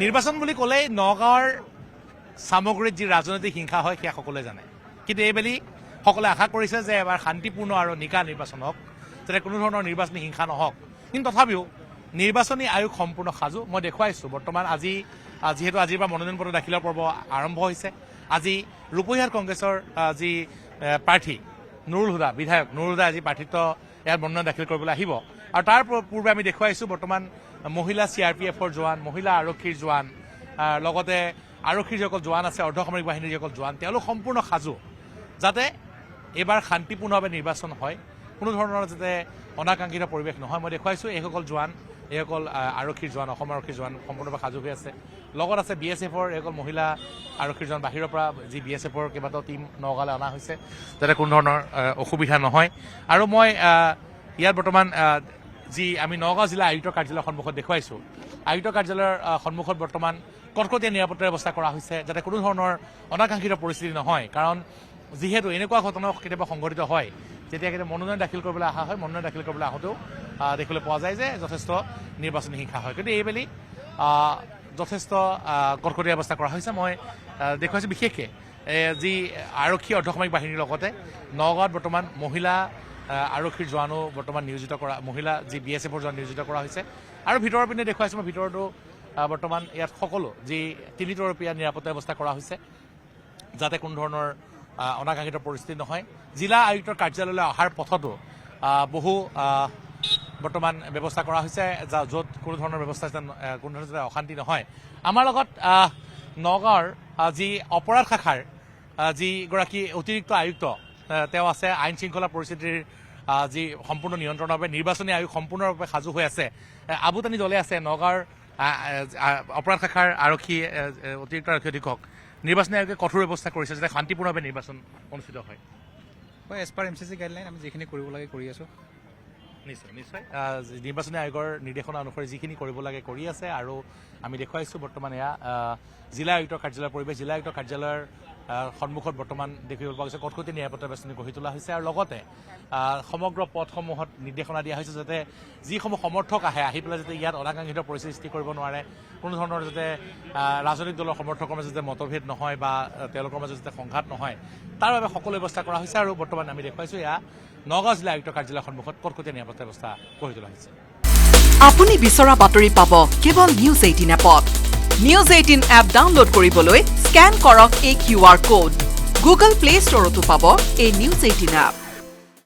নিৰ্বাচন বুলি ক'লেই নগাঁৱৰ সামগ্ৰীত যি ৰাজনৈতিক হিংসা হয় সেয়া সকলোৱে জানে কিন্তু এইবেলি সকলোৱে আশা কৰিছে যে এবাৰ শান্তিপূৰ্ণ আৰু নিকা নিৰ্বাচন হওক যাতে কোনো ধৰণৰ নিৰ্বাচনী হিংসা নহওক কিন্তু তথাপিও নিৰ্বাচনী আয়োগ সম্পূৰ্ণ সাজু মই দেখুৱাইছোঁ বৰ্তমান আজি যিহেতু আজিৰ পৰা মনোনয়ন পত্ৰ দাখিলৰ পৰ্ব আৰম্ভ হৈছে আজি ৰূপহীহাট কংগ্ৰেছৰ যি প্ৰাৰ্থী নুৰুল হুদা বিধায়ক নুৰুল হুদা আজি প্ৰাৰ্থিত্ব ইয়াত মনোনয়ন দাখিল কৰিবলৈ আহিব আৰু তাৰ পূৰ্বে আমি দেখুৱাইছোঁ বৰ্তমান মহিলা CRPFৰ জোৱান মহিলা আৰক্ষীৰ জোৱান লগতে আৰক্ষীৰ যিসকল জোৱান আছে অৰ্ধসামৰিক বাহিনীৰ যিসকল জোৱান তেওঁলোক সম্পূৰ্ণ সাজু যাতে এইবাৰ শান্তিপূৰ্ণভাৱে নিৰ্বাচন হয় কোনো ধৰণৰ যাতে অনাকাংক্ষিত পৰিৱেশ নহয় মই দেখুৱাইছোঁ এইসকল জোৱান এইসকল আৰক্ষীৰ জোৱান অসম আৰক্ষীৰ জোৱান সম্পূৰ্ণভাৱে সাজু হৈ আছে লগত আছে BSFৰ এইসকল মহিলা আৰক্ষীৰ জোৱান বাহিৰৰ পৰা যি BSFৰ কেইবাটাও টীম নগাঁৱলৈ অনা হৈছে যাতে কোনো ধৰণৰ অসুবিধা নহয় আৰু মই ইয়াত বৰ্তমান যি আমি নগাঁও জিলা আয়ুক্তৰ কাৰ্যালয়ৰ সন্মুখত দেখুৱাইছোঁ আয়ুক্তৰ কাৰ্যালয়ৰ সন্মুখত বৰ্তমান কটকটীয়া নিৰাপত্তাৰ ব্যৱস্থা কৰা হৈছে যাতে কোনো ধৰণৰ অনাকাংক্ষিত পৰিস্থিতি নহয় কাৰণ যিহেতু এনেকুৱা ঘটনা কেতিয়াবা সংঘটিত হয় যেতিয়া কেতিয়াবা মনোনয়ন দাখিল কৰিবলৈ অহা হয় মনোনয়ন দাখিল কৰিবলৈ আহোঁতেও দেখিবলৈ পোৱা যায় যে যথেষ্ট নিৰ্বাচনী হিংসা হয় কিন্তু এইবেলি যথেষ্ট কটকটীয়া ব্যৱস্থা কৰা হৈছে মই দেখুৱাইছোঁ বিশেষকৈ যি আৰক্ষী অৰ্ধসামৰিক বাহিনীৰ লগতে নগাঁৱত বৰ্তমান মহিলা আৰক্ষীৰ জোৱানো বৰ্তমান নিয়োজিত কৰা মহিলা যি BSFৰ জোৱান নিয়োজিত কৰা হৈছে আৰু ভিতৰৰ পিনে দেখুৱাইছোঁ মই ভিতৰতো বৰ্তমান ইয়াত সকলো যি তিনিতৰপীয়া নিৰাপত্তা ব্যৱস্থা কৰা হৈছে যাতে কোনো ধৰণৰ অনাকাংক্ষিত পৰিস্থিতি নহয় জিলা আয়ুক্তৰ কাৰ্যালয়লৈ অহাৰ পথতো বহু বৰ্তমান ব্যৱস্থা কৰা হৈছে য'ত কোনো ধৰণৰ ব্যৱস্থা কোনো ধৰণৰ যাতে অশান্তি নহয় আমাৰ লগত নগাঁৱৰ যি অপৰাধ শাখাৰ যিগৰাকী অতিৰিক্ত আয়ুক্ত তেওঁ আছে আইন শৃংখলা পৰিস্থিতিৰ যি সম্পূৰ্ণ নিয়ন্ত্ৰণৰ বাবে নিৰ্বাচনী আয়োগ সম্পূৰ্ণৰূপে সাজু হৈ আছে আবুতানি দলে আছে নগাঁৱৰ অপৰাধ শাখাৰ আৰক্ষী অতিৰিক্ত আৰক্ষী অধীক্ষক নিৰ্বাচনী আয়োগে কঠোৰ ব্যৱস্থা কৰিছে যাতে শান্তিপূৰ্ণভাৱে নিৰ্বাচন অনুষ্ঠিত হয় এজ পাৰ MCC গাইডলাইন আমি যিখিনি কৰিব লাগে কৰি আছোঁ নিশ্চয় নিশ্চয় নিৰ্বাচনী আয়োগৰ নিৰ্দেশনা অনুসৰি যিখিনি কৰিব লাগে কৰি আছে আৰু আমি দেখুৱাইছোঁ বৰ্তমান এয়া জিলা আয়ুক্তৰ কাৰ্যালয়ৰ পৰিৱেশ জিলা আয়ুক্তৰ কাৰ্যালয়ৰ সন্মুখত বৰ্তমান দেখিবলৈ পোৱা গৈছে কটকটীয়া নিৰাপত্তা ব্যৱস্থা গঢ়ি তোলা হৈছে আৰু লগতে সমগ্ৰ পথসমূহত নিৰ্দেশনা দিয়া হৈছে যাতে যিসমূহ সমৰ্থক আহি পেলাই যাতে ইয়াত অনাকাংক্ষিত পৰিস্থিতি সৃষ্টি কৰিব নোৱাৰে কোনো ধৰণৰ যাতে ৰাজনৈতিক দলৰ সমৰ্থকৰ মাজত যাতে মতভেদ নহয় বা তেওঁলোকৰ মাজত যাতে সংঘাত নহয় তাৰ বাবে সকলো ব্যৱস্থা কৰা হৈছে আৰু বৰ্তমান আমি দেখুৱাইছোঁ এয়া নগাঁও জিলা আয়ুক্তৰ কাৰ্যালয়ৰ সন্মুখত কটকটীয়া নিৰাপত্তা ব্যৱস্থা গঢ়ি তোলা হৈছে আপুনি বিচৰা বাতৰি পাব কেৱল নিউজ 18 এপত নিউজ 18 এপ ডাউনলোড কৰিবলৈ স্ক্যান কৰক এই QR কোড গুগল প্লে ষ্টৰতো পাব এই নিউজ 18 এপ